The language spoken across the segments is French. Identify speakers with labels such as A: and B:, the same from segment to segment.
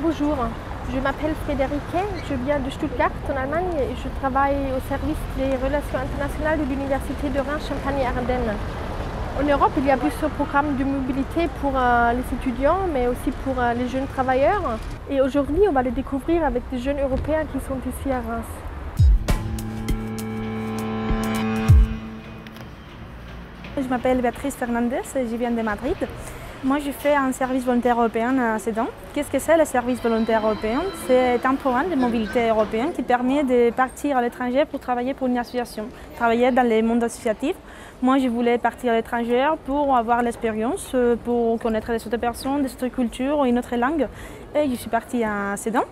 A: Bonjour, je m'appelle Friederike, je viens de Stuttgart en Allemagne et je travaille au service des relations internationales de l'Université de Reims Champagne-Ardenne. En Europe, il y a plusieurs programmes de mobilité pour les étudiants, mais aussi pour les jeunes travailleurs. Et aujourd'hui, on va les découvrir avec des jeunes européens qui sont ici à Reims.
B: Je m'appelle Béatrice Fernandez et je viens de Madrid. Moi, je fais un service volontaire européen à Sedan. Qu'est-ce que c'est le service volontaire européen? C'est un programme de mobilité européen qui permet de partir à l'étranger pour travailler pour une association, travailler dans le monde associatif. Moi, je voulais partir à l'étranger pour avoir l'expérience, pour connaître les autres personnes, des autres cultures, une autre langue. Et je suis partie à Sedan.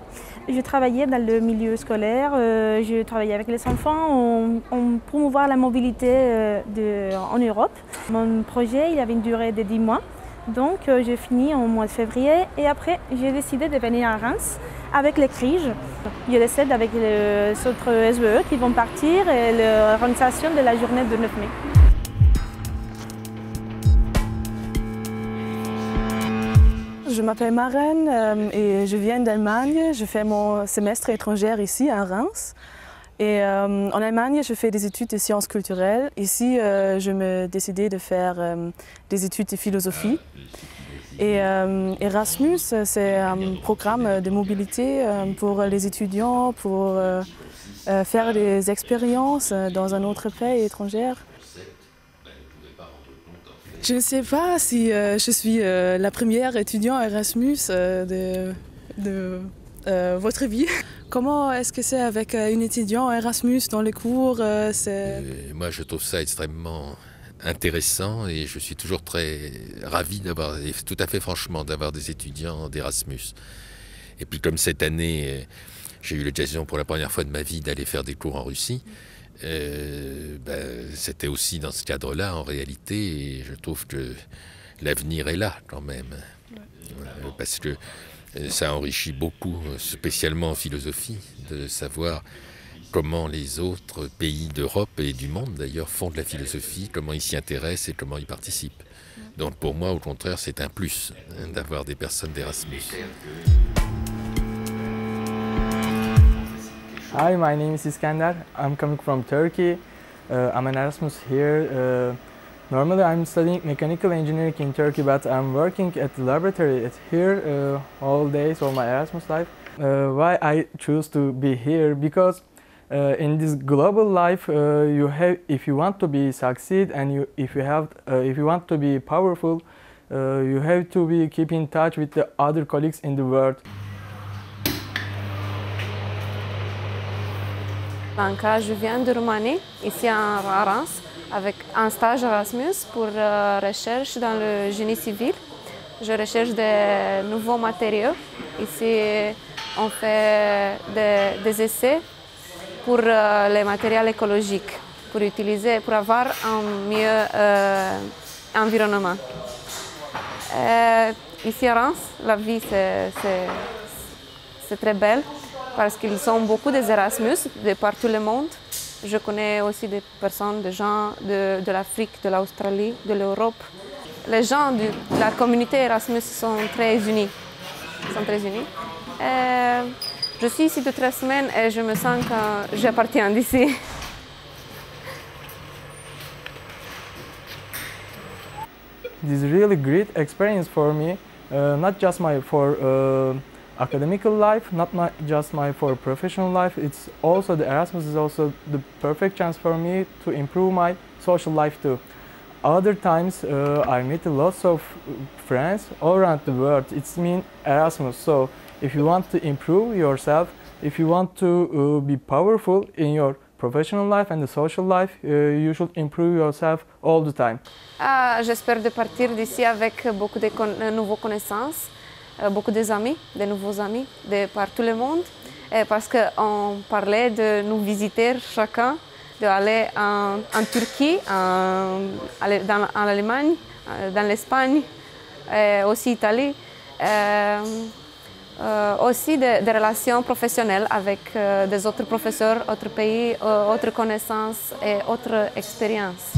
B: Je travaillais dans le milieu scolaire, je travaillais avec les enfants, on promouvoir la mobilité en Europe. Mon projet il avait une durée de 10 mois. Donc j'ai fini au mois de février et après j'ai décidé de venir à Reims avec les CRIJ. Je les aide avec les autres SVE qui vont partir et l'organisation de la journée de 9 mai.
C: Je m'appelle Maren et je viens d'Allemagne. Je fais mon semestre étranger ici à Reims. Et en Allemagne, je fais des études de sciences culturelles. Ici, je me décidais de faire des études de philosophie. Et Erasmus, c'est un programme de mobilité pour les étudiants, pour faire des expériences dans un autre pays étranger. Je ne sais pas si je suis la première étudiante Erasmus de votre vie. Comment est-ce que c'est avec une étudiante Erasmus dans les cours?
D: Moi, je trouve ça extrêmement intéressant et je suis toujours très ravi d'avoir, tout à fait franchement, d'avoir des étudiants d'Erasmus. Et puis comme cette année, j'ai eu l'occasion pour la première fois de ma vie d'aller faire des cours en Russie, c'était aussi dans ce cadre-là en réalité, et je trouve que l'avenir est là quand même. Parce que ça enrichit beaucoup, spécialement en philosophie, de savoir comment les autres pays d'Europe et du monde d'ailleurs font de la philosophie, comment ils s'y intéressent et comment ils participent. Donc pour moi, au contraire, c'est un plus d'avoir des personnes d'Erasmus.
E: Hi, my name is Iskandar. I'm coming from Turkey. I'm an Erasmus here. Normally I'm studying mechanical engineering in Turkey, but I'm working at the laboratory here all days of my Erasmus life. Why I choose to be here? Because in this global life, if you want to be succeed and if you want to be powerful, you have to be keep in touch with the other colleagues in the world.
F: Donc, je viens de Roumanie, ici à Reims, avec un stage Erasmus pour recherche dans le génie civil. Je recherche de nouveaux matériaux. Ici, on fait des essais pour les matériaux écologiques, pour avoir un mieux environnement. Ici à Reims, la vie c'est très belle parce qu'ils ont beaucoup d'Erasmus de partout le monde. Je connais aussi des personnes, des gens de l'Afrique, de l'Australie, de l'Europe. Les gens de la communauté Erasmus sont très unis. Je suis ici de 3 semaines et je me sens que j'appartiens d'ici.
E: This is really great experience for me, not just for academical life, not just for professional life. It's also the Erasmus is also the perfect chance for me to improve my social life too. Other times I meet lots of friends all around the world. It's mean Erasmus. So if you want to improve yourself, if you want to be powerful in your professional life and the social life, you should improve yourself all the time.
F: J'espère de partir d'ici avec beaucoup de nouvelles connaissances. Beaucoup de nouveaux amis de par tout le monde, parce qu'on parlait de nous visiter chacun, d'aller en Turquie, en Allemagne, dans l'Espagne, aussi Italie, aussi des relations professionnelles avec des autres professeurs, autres pays, autres connaissances et autres expériences.